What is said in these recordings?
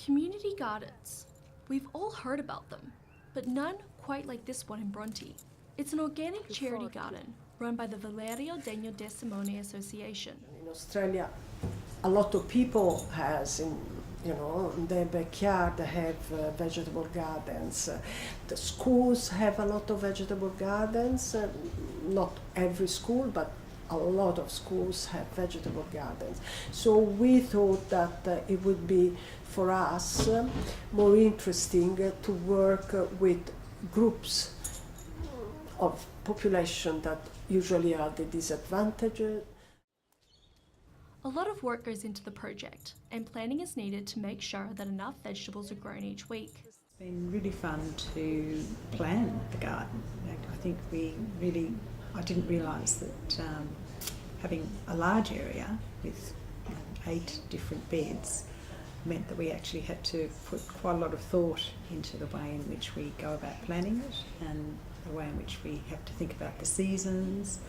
Community gardens. We've all heard about them, but none quite like this one in Bronte. It's an organic charity garden run by the Valerio Degno de Simone Association. In Australia, a lot of people has in their backyard have vegetable gardens. The schools have a lot of vegetable gardens. Not every school, but a lot of schools have vegetable gardens. So we thought that it would be for us more interesting to work with groups of population that usually are the disadvantaged. A lot of work goes into the project, and planning is needed to make sure that enough vegetables are grown each week. It's been really fun to plan the garden. I think I didn't realise that having a large area with 8 different beds meant that we actually had to put quite a lot of thought into the way in which we go about planning it and the way in which we have to think about the seasons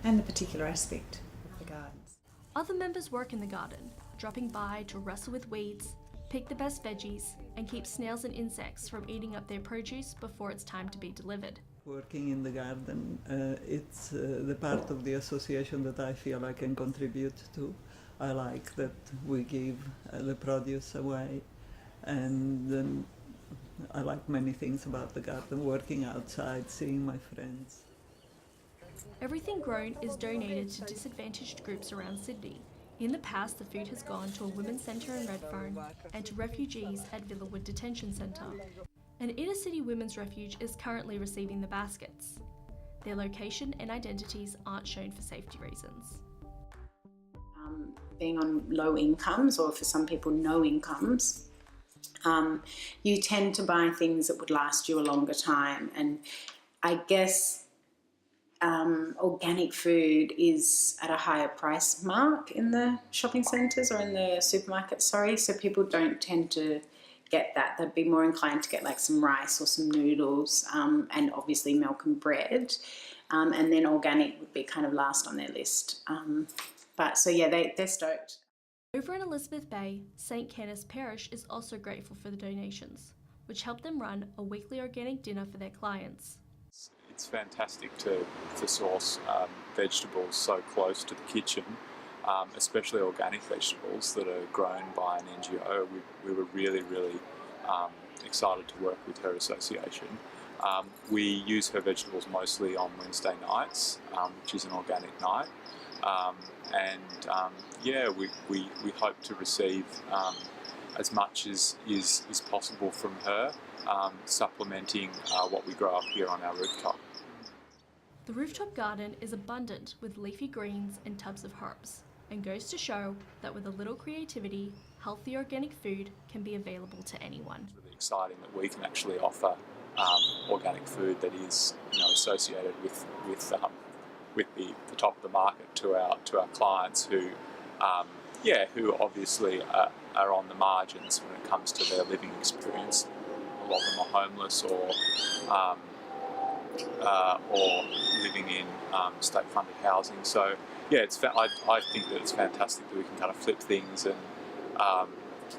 and the particular aspect of the gardens. Other members work in the garden, dropping by to wrestle with weeds, pick the best veggies, and keep snails and insects from eating up their produce before it's time to be delivered. Working in the garden, it's the part of the association that I feel I can contribute to. I like that we give the produce away, and I like many things about the garden, working outside, seeing my friends. Everything grown is donated to disadvantaged groups around Sydney. In the past, the food has gone to a women's centre in Redfern and to refugees at Villawood Detention Centre. An inner-city women's refuge is currently receiving the baskets. Their location and identities aren't shown for safety reasons. Being on low incomes, or for some people no incomes, you tend to buy things that would last you a longer time. And I guess organic food is at a higher price mark in the shopping centres or in the supermarkets, so people don't tend to get that. They'd be more inclined to get like some rice or some noodles and obviously milk and bread, and then organic would be kind of last on their list. But so yeah, they're stoked. Over in Elizabeth Bay, St Canice Parish is also grateful for the donations, which help them run a weekly organic dinner for their clients. It's fantastic to source vegetables so close to the kitchen, especially organic vegetables that are grown by an NGO. We were really excited to work with her association. We use her vegetables mostly on Wednesday nights, which is an organic night. We hope to receive as much as is possible from her, supplementing what we grow up here on our rooftop. The rooftop garden is abundant with leafy greens and tubs of herbs, and goes to show that with a little creativity, healthy organic food can be available to anyone. It's really exciting that we can actually offer organic food that is, associated with the top of the market to our clients who obviously are on the margins when it comes to their living experience. A lot of them are homeless or living in state-funded housing. So yeah, I think that it's fantastic that we can kind of flip things and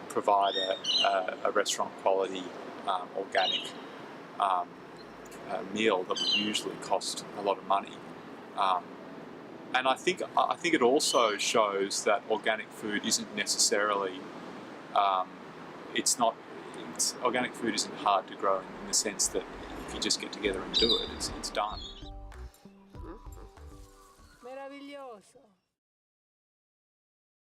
provide a restaurant quality organic meal that would usually cost a lot of money. And I think it also shows that organic food isn't necessarily organic food isn't hard to grow in the sense that if you just get together and do it, it's done. Meraviglioso.